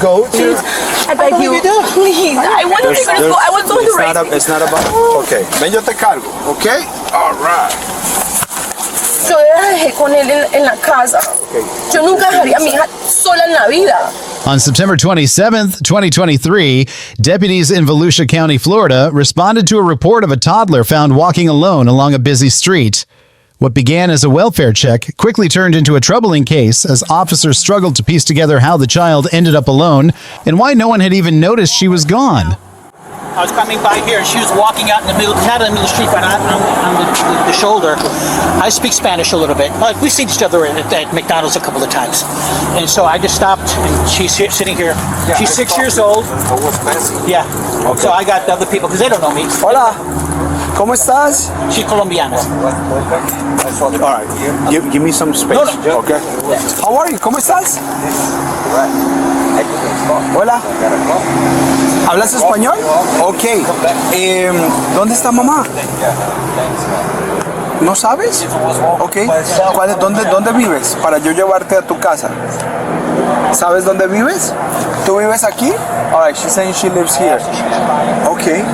go to? I beg you. Please. I wasn't going to go. I was going to race. It's not about. Okay. Ven, yo te cargo. Okay. All right. Yo dejé con él en la casa. Yo nunca dejaría a mi hija sola en la vida. On September 27th, 2023, deputies in Volusia County, Florida, responded to a report of a toddler found walking alone along a busy street. What began as a welfare check quickly turned into a troubling case as officers struggled to piece together how the child ended up alone and why no one had even noticed she was gone. I was coming by here and she was walking out in the middle, not in the middle of the street, but on the shoulder. I speak Spanish a little bit. We've seen each other at McDonald's a couple of times. And so I just stopped and she's sitting here. She's 6 years old. Yeah. Okay. So I got the other people because they don't know me. Hola. ¿Cómo estás? She's Colombiana. All right. Give me some space. No. Okay. How are you? ¿Cómo estás? Hola. ¿Hablas español? Ok. ¿Dónde está mamá? ¿No sabes? Ok. ¿Dónde vives? Para yo llevarte a tu casa. ¿Sabes dónde vives? ¿Tú vives aquí? Alright, she's saying she lives here. Okay.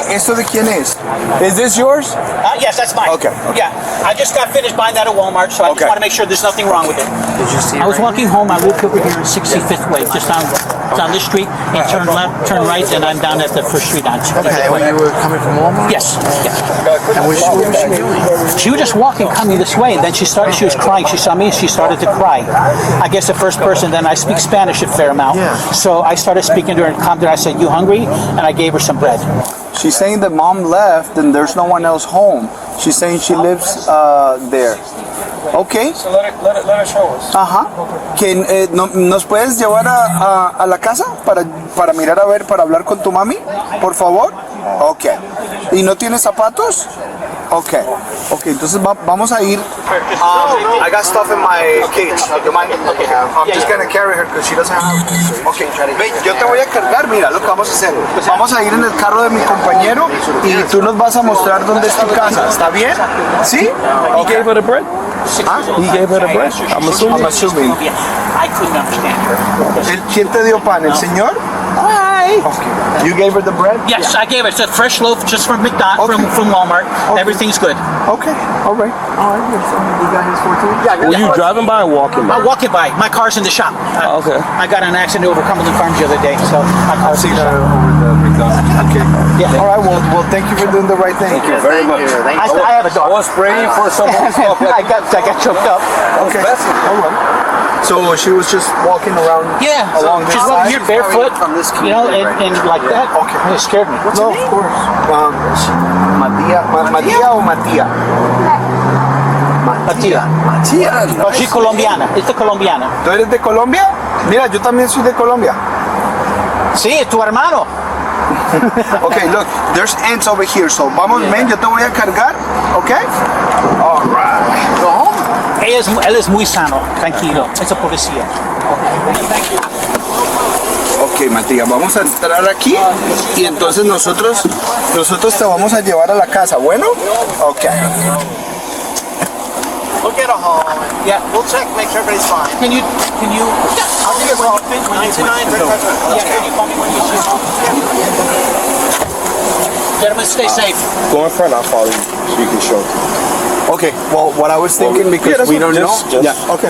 ¿Esto de quién es? Is this yours? Yes, that's mine. Okay. Yeah, I just got finished buying that at Walmart, so I just want to make sure there's nothing wrong with it. Did you see it? I was walking home. I lived over here in 65th Way, just on this street, and turn left, turn right, and I'm down at the first street on. Okay, when you were coming from Walmart? Yes. Yeah. And what was she doing? She was just walking, coming this way, and then she was crying. She saw me, and she started to cry. I guess the first person. Then I speak Spanish a fair amount, so I started speaking to her and calmed her. I said, "You hungry?" And I gave her some bread. She's saying that mom left and there's no one else home. She's saying she lives there. Okay. So let her show us. Ajá. ¿Nos puedes llevar a la casa para mirar a ver, para hablar con tu mami? Por favor. Okay. ¿Y no tienes zapatos? Okay. Okay, entonces vamos a ir. I got stuff in my cage. You mind? I'm just gonna carry her because she doesn't have. Okay. Ven, yo te voy a cargar. Mira lo que vamos a hacer. Vamos a ir en el carro de mi compañero y tú nos vas a mostrar dónde es tu casa. ¿Está bien? ¿Sí? He gave her the bread? He gave her the bread? I'm assuming. I couldn't understand her. ¿Quién te dio pan? ¿El señor? Okay. You gave her the bread? Yes, I gave her. It's a fresh loaf just from McDonald's, from Walmart. Okay. Everything's good. Okay. All right. You got his 14? Yeah. Were you driving by or walking by? I'm walking by. My car's in the shop. Okay. I got in an accident over Cumberland Farms the other day, so my car's in the shop. Okay. Yeah. All right. Well, thank you for doing the right thing. Thank you very much. I have a dog. I was praying for someone to stop. I got choked up. Okay. All right. So she was just walking around along this she's side? here barefoot, you know, and like that. Okay. It scared me. No, of course. Matia o Matia? Matia. Matia. No, she's Colombiana. It's a Colombiana. ¿Tú eres de Colombia? Mira, yo también soy de Colombia. Sí, es tu hermano. Okay, look, there's ants over here, so vamos, men, yo te voy a cargar, okay? All right. Go home. Él es muy sano, tranquilo. Es policía. Thank you. Ok, Matías, vamos a entrar aquí y entonces nosotros te vamos a llevar a la casa, ¿bueno? Ok. We'll get a haul. Yeah. We'll check, make sure everybody's fine. Can you? I'll give you a call. 99. Yeah, can you call me when you see Gentlemen, stay safe. Go in front, I'll follow you so you can show. Okay, well, what I was thinking, because we don't know. Yeah, okay.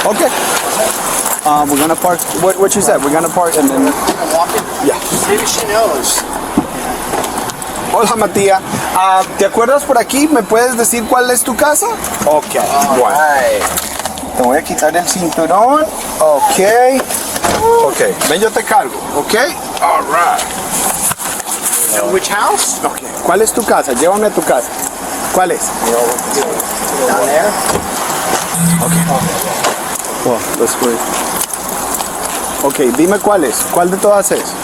Okay. We're gonna park. What you said? We're gonna park and then. Walk it? Yeah. Maybe she knows. Hola, Matías. ¿Te acuerdas por aquí? ¿Me puedes decir cuál es tu casa? Ok. Bueno. Te voy a quitar el cinturón. Ok. Ok. Ven, yo te cargo. Ok. All right. And which house? Okay. ¿Cuál es tu casa? Llévame a tu casa. ¿Cuál es? Down there. Okay. Well, let's wait. Ok, dime cuál es. ¿Cuál de todas es?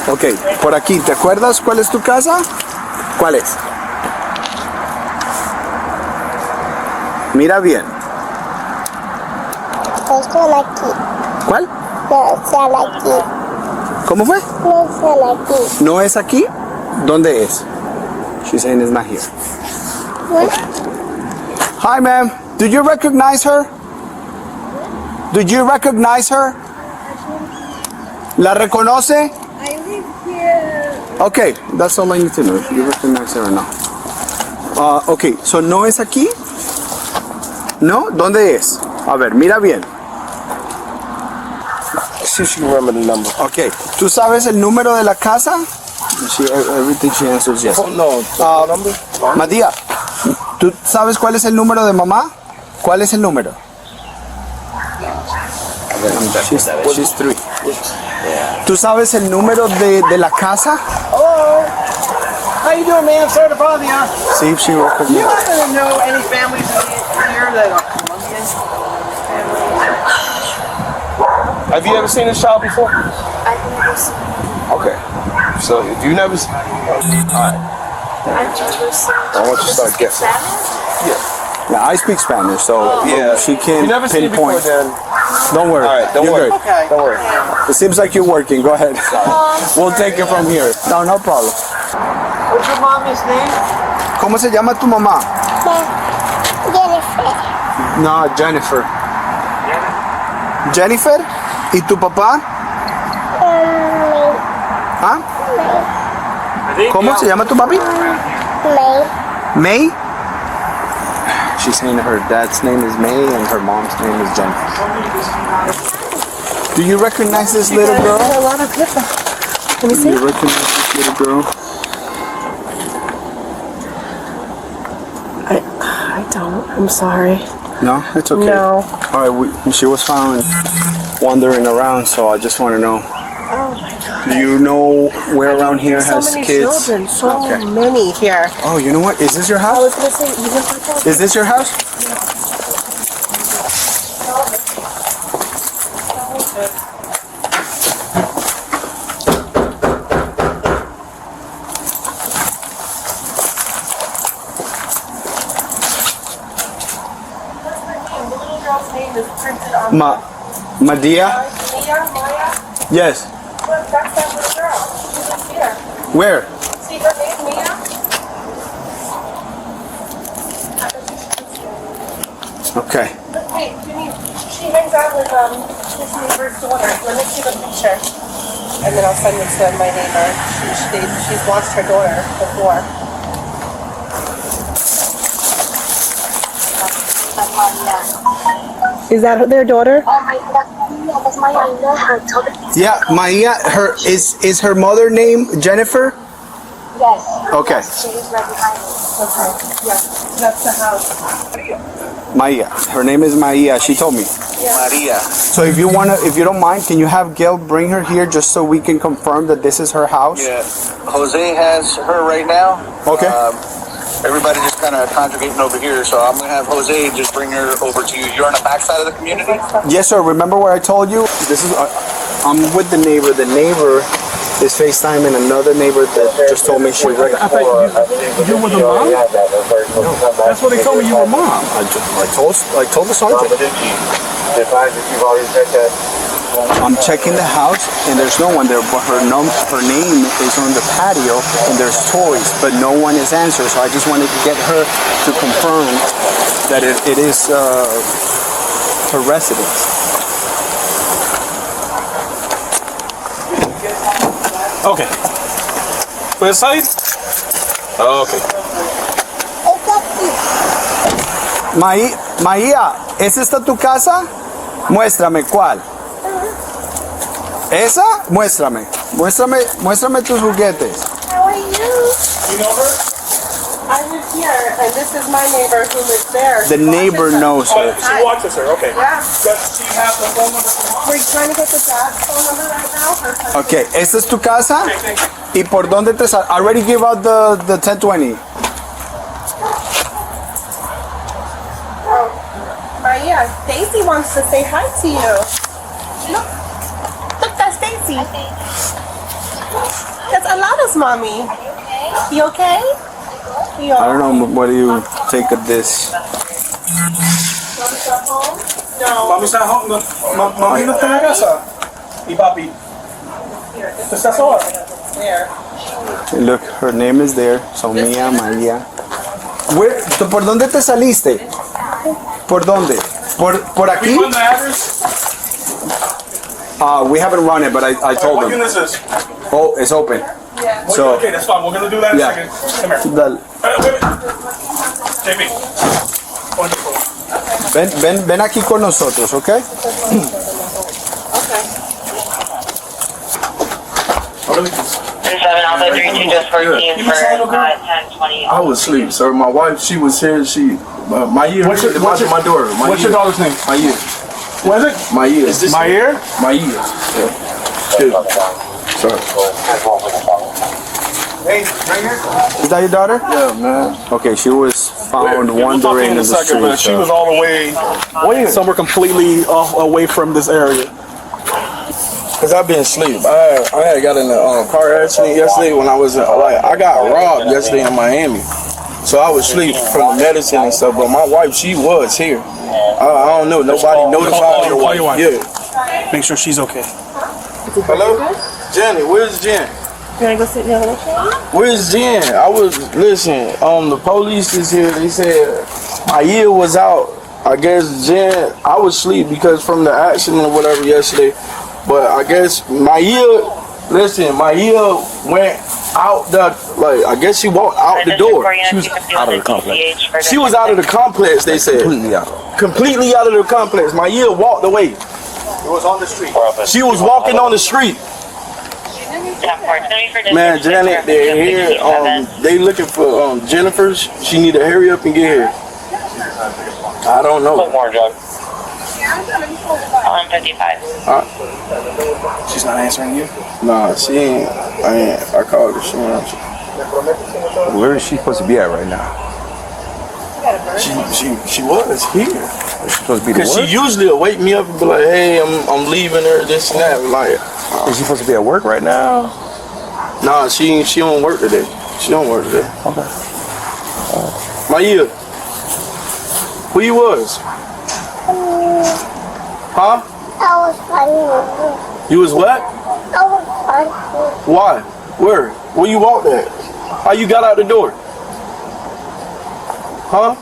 Ok, por aquí. ¿Te acuerdas cuál es tu casa? ¿Cuál es? Mira bien. Es por aquí. ¿Cuál? No, sale aquí. ¿Cómo fue? No sale aquí. ¿No es aquí? ¿Dónde es? She's saying it's not here. What? Hi, ma'am. Do you recognize her? Do you recognize her? ¿La reconoce? I live here. Okay, that's all I need to know. If you recognize her or not. Okay, so no es aquí. ¿No? ¿Dónde es? A ver, mira bien. See if she can remember the number. Okay, ¿tú sabes el número de la casa? Everything she answers yes. Oh, no, number? Matías, ¿tú sabes cuál es el número de mamá? ¿Cuál es el número? She's 3. ¿Tú sabes el número de la casa? Hello. How you doing, man? Sorry to bother you. See if she You recognizes. happen to know any families here that are Colombian? Have you ever seen this child before? I've never seen. Okay. So if you never seen, I've never seen. I want you to start guessing. Yeah, I speak Spanish, so Yeah. she If can you never seen it before, pinpoint. then Don't worry. all right. Don't You're worry. good. Okay. Don't worry. It seems like you're working. Go ahead. We'll take it from here. No problem. What's your mommy's name? ¿Cómo se llama tu mamá? Jennifer. No, Jennifer. Jennifer? ¿Y tu papá? ¿Ah? ¿Cómo se llama tu papi? May. May? She's saying her dad's name is May and her mom's name is Jennifer. Do you recognize this little girl? A lot of people. Let me Do see. you recognize this little girl? I don't. I'm sorry. No, it's okay. No. All right, she was found wandering around, so I just want to know. Oh my God. Do you know where around here So has many kids? children. So Okay. many here. Oh, you know what? Is this your I house? was gonna say even for Is this your house? the little girl's name is printed on Madia? Maya. Yes. Look, that's that little girl. She's up here. Where? See her name, Mia? Okay. Hey, Jimmy, she hangs out with this neighbor's daughter. Let me see the picture. And then I'll send it to my neighbor. She's watched her daughter before. Is that their daughter? Oh my God. Yeah, that's my idea. Her toddler. Yeah, Maya. Is her mother name Jennifer? Yes. Okay. She is right behind me. Okay. Yeah, that's the house. Maya. Her name is Maya. She told me. Maria. So if you don't mind, can you have Gail bring her here just so we can confirm that this is her house? Yeah, Jose has her right now. Okay. Everybody just kind of congregating over here, so I'm gonna have Jose just bring her over to you. You're on the back side of the community? Yes, sir. Remember what I told you? This is. I'm with the neighbor. The neighbor is FaceTiming another neighbor that just told me she wrecked. You were the mom? That's what they told me. You were mom. I told the sergeant. I'm checking the house and there's no one there, but her name is on the patio and there's toys, but no one is answering. So I just wanted to get her to confirm that it is her residence. Okay. Puedes salir? Okay. Maía, ¿es esta tu casa? Muéstrame cuál. ¿Esa? Muéstrame tus juguetes. How are you? You know her? I live here, and this is my neighbor who lives there. The neighbor knows her. She watches her. Okay. Yeah. Does she have the phone number for mom? We're trying to get the dad's phone number right now. Her husband. Okay, ¿esta es tu casa? Okay, thank you. ¿Y por dónde te sal? I already give out the 1020. Maria, Stacy wants to say hi to you. Look, that's Stacy. That's Alana's mommy. You okay? You I don't know, what do you think of this? No. Mami está home. Mami no está en la casa. Y papi. ¿Tú estás sola? There. Look, her name is there. So Mia, María. ¿Por dónde te saliste? ¿Por dónde? ¿Por aquí? We won the address. We haven't run it, but I told What them. unit is this? Oh, it's open. So, Okay, that's fine. We're gonna do that in yeah. a second. Come here. Dale. Wait. JP. Wonderful. Ven aquí con nosotros, ¿ok? Really? 7 Alpha 32 just 14 for 1020. I was asleep, sir. My wife, she was here. My ear. What's your daughter's name? My ear. What is it? My ear. My ear? My ear. Yeah. Sorry. Hey, right here. Is that your daughter? Yeah, man. Okay, she was found We'll talk to you wandering in in a the second, street. but she was all the way somewhere completely away from this area. Cause I've been asleep. I had got in a car accident yesterday when I was I got robbed yesterday in Miami. So I was asleep from the medicine and stuff. But my wife, she was here. I don't know. Nobody notified Call your wife. Yeah. Make sure she's okay. Hello, Jenny. Where's Jen? You wanna go sit down with her? Where's Jen? The police is here. They said my ear was out. I guess Jen, I was asleep because from the accident or whatever yesterday. But I guess my ear went out I guess she walked out the door. She was out of the complex. She was out of the complex, they said. Completely out. Completely out of the complex. My ear walked away. It was on the street. She was walking on the street. Man, Janet, they're here. They looking for Jennifer. She need to hurry up and get here. I don't know. More, Doug. 55. She's not answering you? Nah, she ain't. I called her. She ain't answer. Where is she supposed to be at right now? She was here. Is she supposed to be Because at she work? usually will wake me up and be like, hey, I'm leaving her, this and that. Like, Is she supposed to be at work right now? nah, she don't work today. She don't work today. Okay. My ear. Who you was? Huh? I was funny. You was what? I was funny. Why? Where? Where you walked at? How you got out the door? Huh?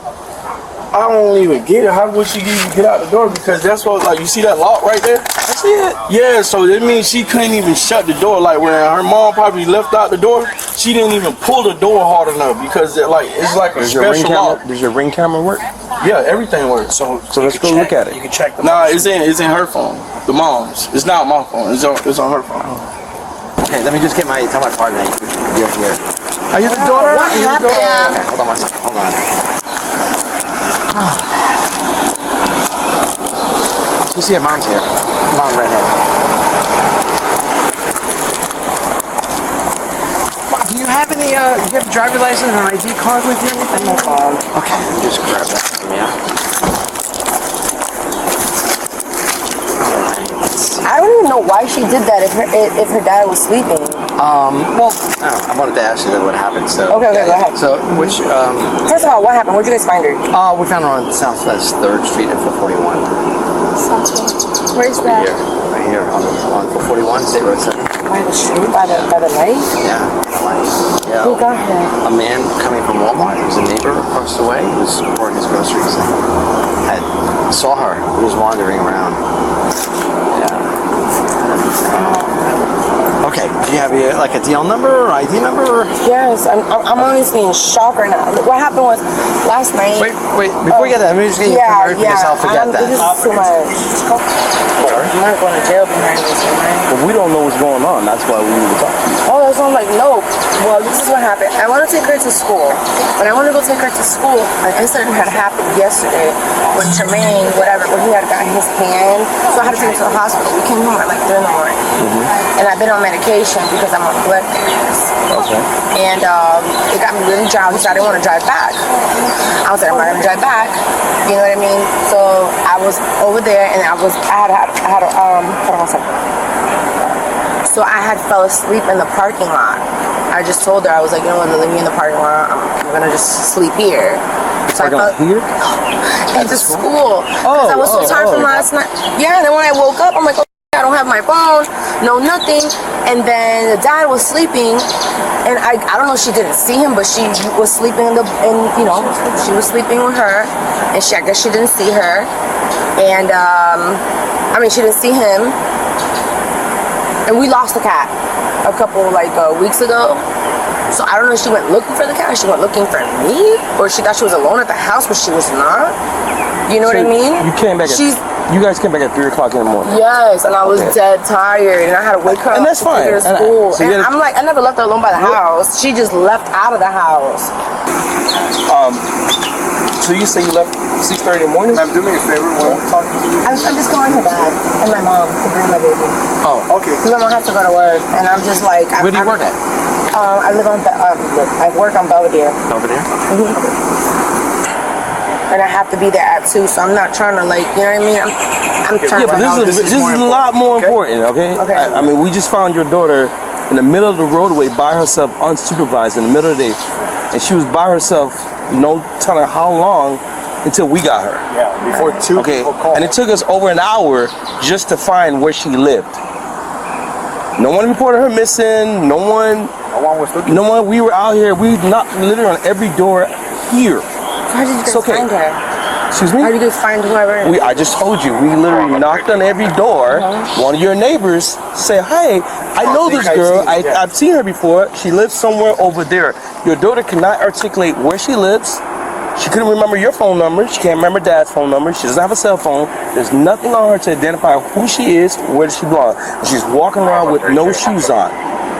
I don't even get it. How would she even get out the door? Because that's what, like, you see that lock right there? That's it. Yeah, so that means she couldn't even shut the door. Like, when her mom probably left out the door, she didn't even pull the door hard enough because, it's like a special lock. Does your ring camera work? Yeah, everything works. So let's go look at it. You can check the Nah, it's in her phone. The mom's. It's not my phone. It's on her phone. Okay, let me just tell my partner. You're here. Are you the daughter? What happened? Okay, hold on one second. Hold on. You see your mom's here. Mom right here. Do you have any, do you have a driver's license or an ID card with you? No phone. Okay, let me just grab that from you. I don't even know why she did that if her dad was sleeping. Well, I wanted to ask you what happened, so. Okay, go ahead. So, which, First of all, what happened? Where'd you guys find her? we found her on Southwest 3rd Street at 441. Where's that? Right here on 441, State Road 7. By the street? By the light? Yeah, yeah. Who got her? A man coming from Walmart, he was a neighbor across the way, he was pouring his groceries and saw her, he was wandering around. Yeah. Okay, do you have a DL number or ID number? Yes, I'm honestly in shock right now. What happened was last night. Wait, before you get that, let me just get you covered because I'll forget that. This is too much. I'm not going to jail behind this, right? But we don't know what's going on, that's why we need to talk to you. Oh, that's why I'm like, no. Well, this is what happened. I want to take her to school. When I want to go take her to school, an incident had happened yesterday with Tremaine, whatever, where he had gotten his hand. So I had to take her to the hospital. We came home at like 3 in the morning. And I've been on medication because I'm on blood thinners. Okay. And it got me really drowsy, so I didn't want to drive back. I was like, I'm not going to drive back. You know what I mean? So I was over there, and I had hold on a second. So I had fell asleep in the parking lot. I just told her, I was like, you know what, leave me in the parking lot. I'm gonna just sleep here. So I fell Here? at the school. Because I was so tired from last night. Yeah, and then when I woke up, I'm like, oh, I don't have my phone, no nothing. And then the dad was sleeping, and I don't know if she didn't see him, but she was sleeping she was sleeping with her, and I guess she didn't see her. And she didn't see him. And we lost the cat a couple weeks ago. So I don't know if she went looking for the cat, or she went looking for me, or she thought she was alone at the house, but she was not. You know what I mean? You guys came back at 3 o'clock in the morning. Yes, and I was dead tired, and I had to wake her And up that's to take her to fine. school. So And I'm like, I never left her alone by the house. She just left out of the house. So you say you left 6:30 in the morning? Ma'am, do me a favor. We'll talk to you. I'm just calling her dad and my mom to bring my baby. Oh, Okay. Because my mom has to go to work, and I'm just like, Where do you work at? I live on, I work on Belvedere. Over there? And I have to be there at 2, so I'm not trying to you know what I mean? I'm trying yeah, but to. this is a lot more important, okay? Okay. I mean, we just found your daughter in the middle of the roadway by herself, unsupervised, in the middle of the day. And she was by herself, no telling how long until we got her. Yeah, before 2 people called. And it took us over an hour just to find where she lived. No one reported her missing. No one was looking. No one. We were out here. We knocked literally on every door here. How did you guys find her? Excuse me? How did you guys find whoever? I just told you. We literally knocked on every door. One of your neighbors said, "Hey, I know this girl. I've seen her before. She lives somewhere over there." Your daughter cannot articulate where she lives. She couldn't remember your phone number. She can't remember Dad's phone number. She doesn't have a cell phone. There's nothing on her to identify who she is, where does she belong. And she's walking around with no shoes on.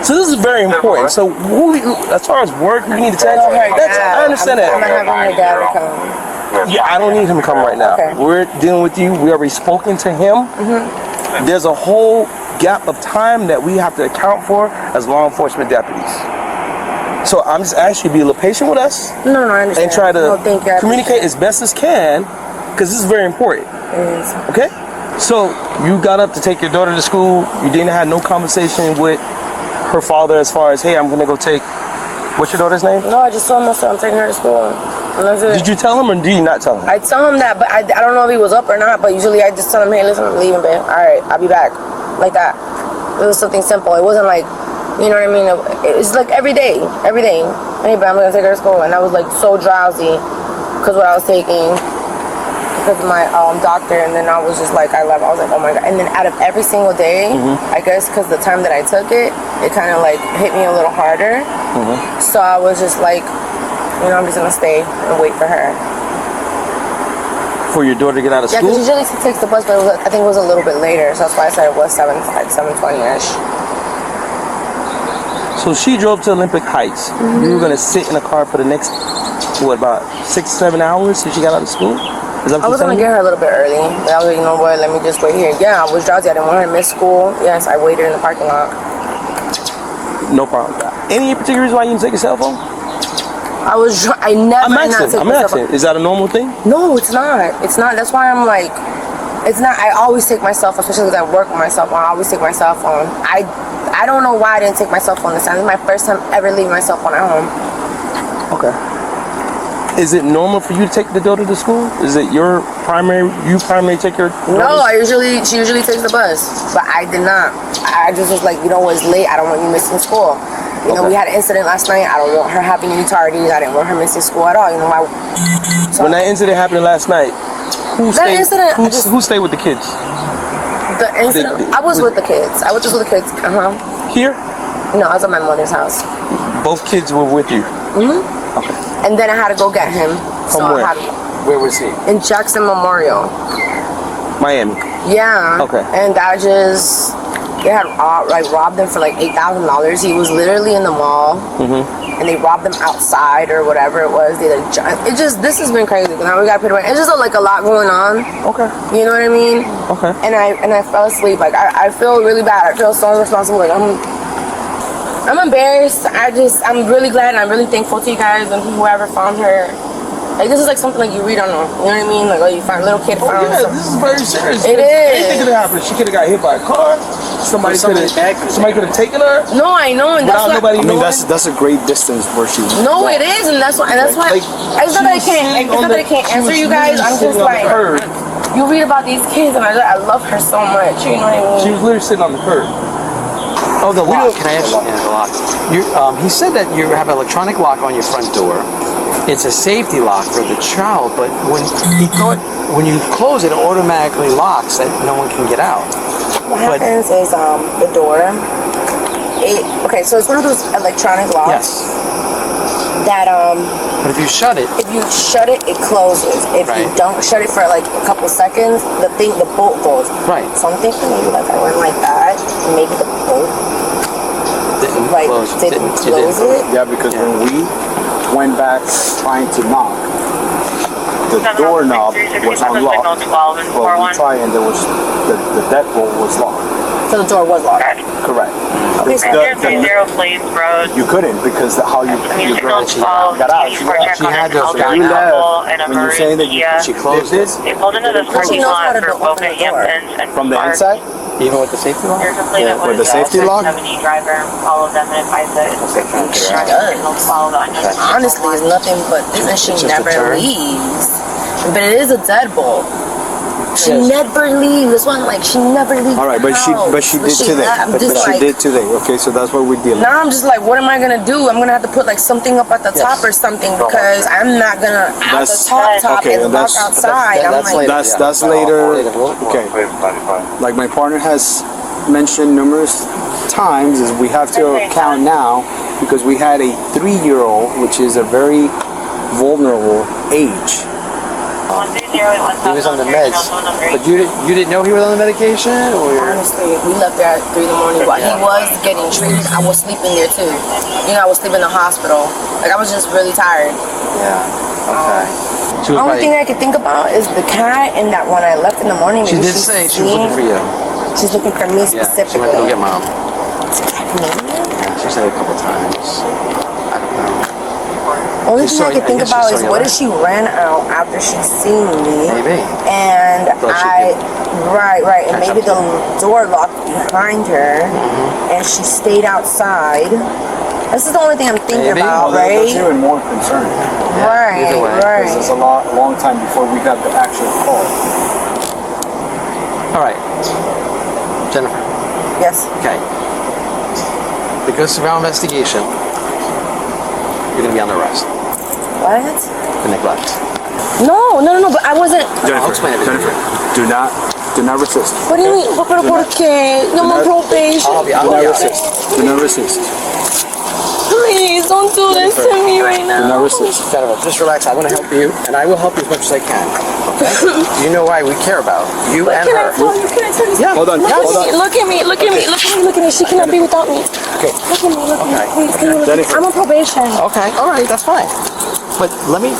So this is very important. So as far as work, you need to text. I understand that. I'm having her dad to come. Yeah, I don't need him to come right now. Okay. We're dealing with you. We already spoken to him. There's a whole gap of time that we have to account for as law enforcement deputies. So I'm just asking you to be a little patient with us. No, I understand. And try to No, thank you. communicate as best as can, because this is very important. It is. Okay? So you got up to take your daughter to school. You didn't have no conversation with her father as far as, hey, I'm gonna go take. What's your daughter's name? No, I just told him I'm taking her to school. And that's it. Did you tell him or did you not tell him? I tell him that, but I don't know if he was up or not. But usually I just tell him, hey, listen, I'm leaving, babe. All right, I'll be back. Like that. It was something simple. It wasn't like, you know what I mean? It's like every day. Hey, but I'm gonna take her to school, and I was like so drowsy because what I was taking, because of my doctor, and then I was just like, I left. I was like, oh my god. And then out of every single day, I guess because the time that I took it kind of like hit me a little harder. So I was just like, you know, I'm just gonna stay and wait for her. For your daughter to get out of Yeah, school? because usually she takes the bus, but I think it was a little bit later, so that's why I said it was 7:20ish. So she drove to Olympic Heights. You were gonna sit in a car for the next, about 6-7 hours since she got out of school? Is that what I was gonna get her a little bit early, but I was like, you know what, let me just wait here. Yeah, I was drowsy, I didn't want her to miss school. Yes, I waited in the parking lot. No problem. Any particular reason why you didn't take your cell phone? I never I'm not take asking. my cell phone. Is that a normal thing? No, it's not. It's not. That's why I'm like, it's not. I always take my cell phone, especially because I work with my cell phone. I always take my cell phone. I don't know why I didn't take my cell phone this time. This is my first time ever leaving my cell phone at home. Okay. Is it normal for you to take the daughter to school? Is it you primarily take her? No, she usually takes the bus, but I did not. I just was like, you know what, it's late. I don't want you missing school. You know, we had an incident last night. I don't want her having any tardies. I didn't want her missing school at all. You know, when that incident happened last night, who stayed with the kids? The incident? I was with the kids. I was just with the kids. Here? No, I was at my mother's house. Both kids were with you? Okay. And then I had to go get him. From where? Where was he? In Jackson Memorial. Miami? Yeah. Okay. And they had robbed him for like $8,000. He was literally in the mall, and they robbed him outside or whatever it was. This has been crazy. Now we gotta pay the rent. It's just like a lot going on. Okay. You know what I mean? Okay. And I fell asleep. Like I feel really bad. I feel so responsible. Like I'm embarrassed. I'm really glad and I'm really thankful to you guys and whoever found her. Like this is like something like you read on them. You know what I mean? Like, oh, you find a little kid found. Yeah, this is very serious. It is. Anything could have happened. She could have got hit by a car. Somebody could have taken her. No, I know, and that's why. I mean, that's a great distance where she was. No, it is, and that's why. It's not that I can't answer you guys. I'm just like, you read about these kids, and I love her so much. You know what I mean? She was literally sitting on the curb. Oh, the lock. Can I ask you? Yeah, the lock. He said that you have an electronic lock on your front door. it's a safety lock for the child, but when you close it, it automatically locks that no one can get out. What happens is the door. Okay, so it's one of those electronic locks. Yes. That But if you shut it, it closes. If you don't shut it for like a couple seconds, the bolt goes. Right. So I'm thinking maybe like I went like that, and maybe the bolt didn't didn't close it. Yeah, because when we went back trying to knock, the doorknob was unlocked. Well, we tried and there was the deadbolt was locked. So the door was locked. Correct. Okay, so Place Road. You couldn't because how your girl got out. She had to you left when you're saying that she closed it. They pulled into the parking lot for Boca Hamptons and From the inside? even with the safety lock. With the safety lock? 70 driver, follow them and advise that honestly, it's nothing but this, and she never leaves. But it is a deadbolt. She never leaves. That's why I'm like, she never leaves. All right, but she did today. But she did today. Okay, so that's what we're dealing. Now I'm just like, what am I gonna do? I'm gonna have to put like something up at the top or something because I'm not gonna at the top okay, and walk outside. That's later. Okay. Like my partner has mentioned numerous times, is we have to account now because we had a 3-year-old, which is a very vulnerable age. He was on the meds, but you didn't know he was on the medication, or honestly, we left there at 3 in the morning. While he was getting treated, I was sleeping there too. You know, I was sleeping in the hospital. Like I was just really tired. Yeah. Okay. The only thing I could think about is the cat and that when I left in the morning. She did say she was looking for you. She's looking for me specifically. She went to go get mom. Yeah, she said a couple times. I don't know. Only thing I can think about is what if she ran out after she seen me? Maybe. And right, and maybe the door locked behind her, and she stayed outside. This is the only thing I'm thinking about, right? That's even more concerning. Right. Because it's a long time before we got the actual call. All right, Jennifer. Yes. Okay. Because of our investigation, you're gonna be under arrest. What? For neglect. No, but I wasn't. Jennifer, do not resist. What do you mean? ¿Por qué? No more probation. Do not resist. Please don't do this to me right now. Do not resist. Jennifer, just relax. I want to help you, and I will help you as much as I can. Okay? You know why we care about you and her. Can I tell you? Yeah. Hold on. Look at me. She cannot be without me. Okay. Look at me. Okay. Please, can you look at me? I'm on probation. Okay. All right. That's fine. But let me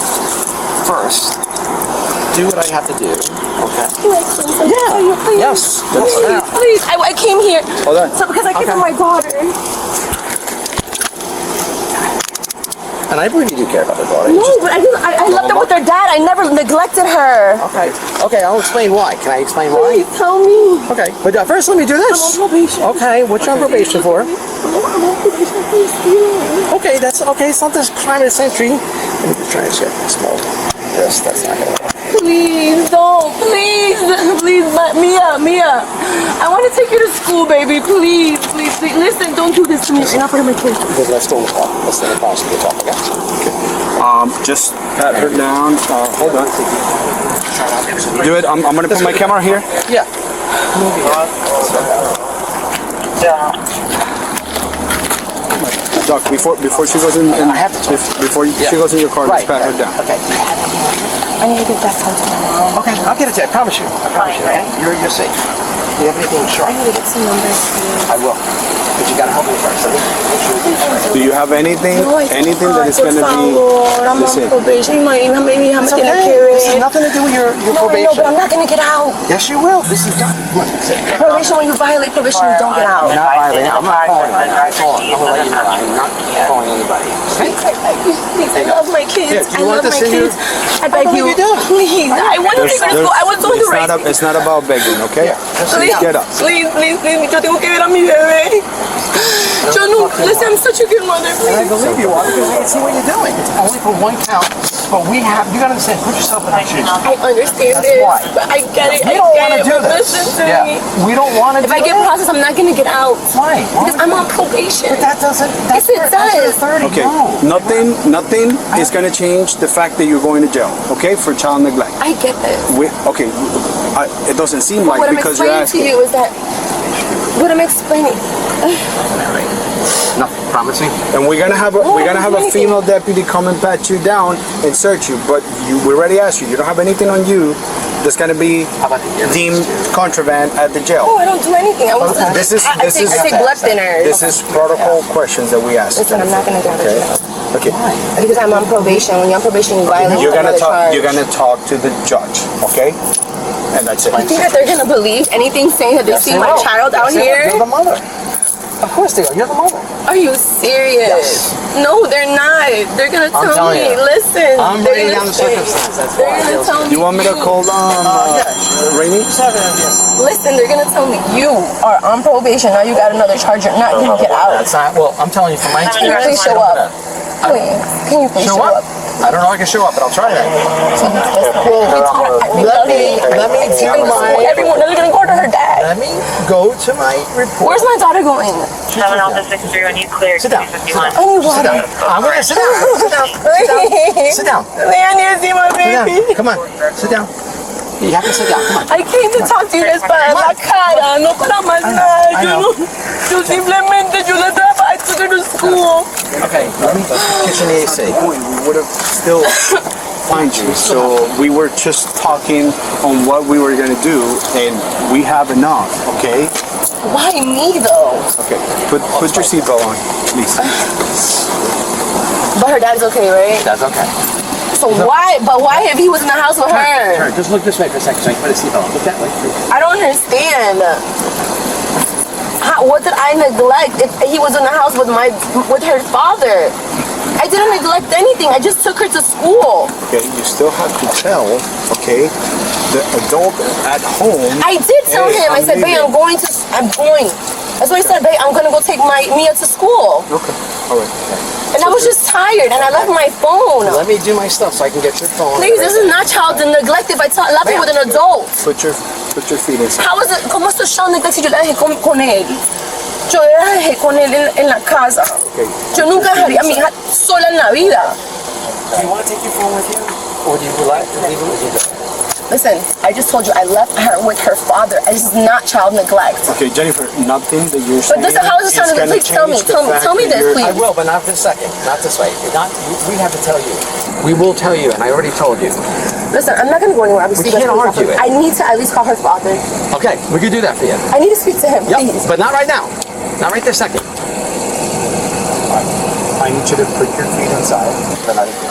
first do what I have to do. Okay. Yeah. Please. Yes. Please. I came here. Hold on. So because I came for my daughter. And I believe you do care about the daughter. No, but I left her with her dad. I never neglected her. Okay, I'll explain why. Can I explain why? Please tell me. Okay, but first let me do this. I'm on probation. Okay, what you on probation for? I'm on probation for stealing. Okay, that's okay. It's not this crime of the century. Let me just try and get small. Yes, that's not gonna work. Please don't. Please, but Mia. I want to take you to school, baby. Please. Listen, don't do this to me. You're not for my kids. Because let's still talk. Let's still possibly talk. Okay. Just pat her down. Hold on. Do it. I'm gonna put my camera here. Yeah. Doc, before she goes in, I have to. She goes in your car, let's pat her down. Okay. I need to get that phone to my mom. Okay, I'll get it to you. I promise you. Okay? You're safe. Do you have anything sharp? I need to get some numbers. I will. But you gotta help me first. Do you have anything that is gonna be? I'm on probation. Maybe I'm It's gonna okay. carry This has nothing to do with your probation. No, but I'm not gonna get out. Yes, you will. This is not. Probation, when you violate probation, you don't get out. I'm not violating. I'm not calling anybody. I'm gonna let you know. I'm not calling anybody. Please, I love my kids. Do you want this in your? I beg you. Please, I want to take her to school. I was doing the right thing. It's not about begging, okay? Please, Get up. please. Yo tengo que ver a mi bebé. Yo no. Listen, I'm such a good mother. And I believe you are because I can see what you're doing. It's only for one count But you gotta understand, put yourself in our shoes. I understand That's this, why. but I get it. We don't want to do but this. Listen to me. We don't want to do If I get this. processed, I'm not gonna get out. Why? Because I'm on probation. But that doesn't. Yes, it does. Okay, nothing is gonna change the fact that you're going to jail, okay, for child neglect. I get this. It doesn't seem But like what I'm because you're explaining to asking. you is that what I'm explaining. Nothing. Promising. And we're gonna have a female deputy come and pat you down and search you, but we already asked you. You don't have anything on you that's gonna be deemed contraband at the jail. No, I don't do anything. I was. I take blood thinners. This is protocol questions that we ask. Listen, I'm not gonna get out of jail. Okay. Because I'm on probation. When you're on probation, you violate another charge. You're gonna talk to the judge, okay? And that's it. You think that they're gonna believe anything saying that they see my child out here? You're the mother. Of course they are. You're the mother. Are you serious? No, they're not. They're gonna tell telling me. you. Listen. I'm they're writing gonna down the say- circumstances. That's They're why. gonna tell me. You want me to call Rainey? Listen, they're gonna tell me you are on probation. Now you got another charge. You're not gonna get out. That's not. Well, I'm telling you from my Can you experience. please show up? Please. Can you please Show show up? up? I don't know if I can show up, but I'll try that. Let me do my. Everyone, they're gonna go to her dad. Let me go to my report. Where's my daughter going? 7 Alpha 63 when you clear. Sit down. 251. I need water. I'm gonna sit down. Sit down. Sit down. I need to see my Sit down. baby. Come on. Sit down. You have to sit down. Come on. I came to talk to you guys para la cara, no para más nada. I know. Yo simplemente, yo la trabajo, I took her to school. Okay. Let me kitchen AC. We would have still find you. So we were just talking on what we were gonna do, and we have enough. Okay. Why me though? Okay. Put your seatbelt on, please. But her dad's okay, right? That's okay. So why? But why if he was in the house with her? Turn. Just look this way for a second so I can put a seatbelt on. Look that way. I don't understand. What did I neglect if he was in the house with her father? I didn't neglect anything. I just took her to school. Okay. You still have to tell. Okay. The adult at home. I did tell Hey, him. I said, babe, I'm going. That's what I said, babe. I'm gonna go take Mia to school. Okay. All right. And I was just tired, and I left my phone. Let me do my stuff so I can get your phone. Please, this is not child neglect if I left it with an adult. Put your feet inside. How is it? ¿Cómo es child neglect si yo la dejé con él? Yo la dejé con él en la casa. Okay. Yo nunca dejaría a mi hija sola en la vida. Do you want to take your phone with you? Or do you like to leave it with you? Listen, I just told you I left her with her father. This is not child neglect. Okay, Jennifer. Nothing that you're saying. But this is how is this child neglect? Please tell me. Tell me this, please. I will, but not for a second. Not this way. We have to tell you. We will tell you, and I already told you. Listen, I'm not going to go anywhere. We can't argue it. I need to at least call her father. Okay, we could do that for you. I need to speak to him, Yep, please. but not right now. Not right this second. I need you to put your feet inside.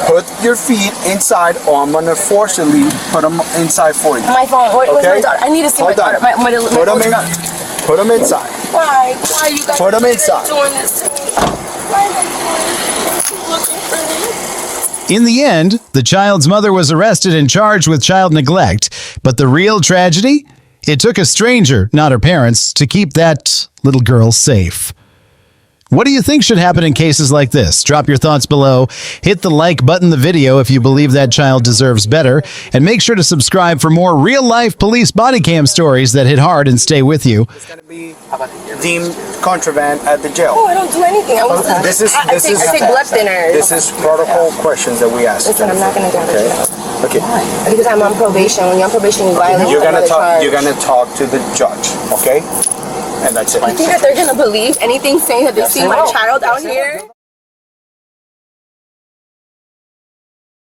Put your feet inside, or I'm gonna forcibly put them inside for you. My phone. Where's Okay? my daughter? I need to see Hold my daughter. on. My Put them inside. Why? Why you guys Put 'em inside. doing this to me? Why are you looking for me? In the end, the child's mother was arrested and charged with child neglect. But the real tragedy? It took a stranger, not her parents, to keep that little girl safe. What do you think should happen in cases like this? Drop your thoughts below. Hit the like button the video if you believe that child deserves better. And make sure to subscribe for more real-life police body cam stories that hit hard and stay with you. It's gonna be deemed contraband at the jail. No, I don't do anything. I was. I take blood thinners. This is protocol questions that we ask. Listen, I'm not gonna get out of jail. Okay. Because I'm on probation. When you're on probation, you violate another charge. You're gonna talk to the judge. Okay. And that's it. You think that they're gonna believe anything saying that they see my child out here?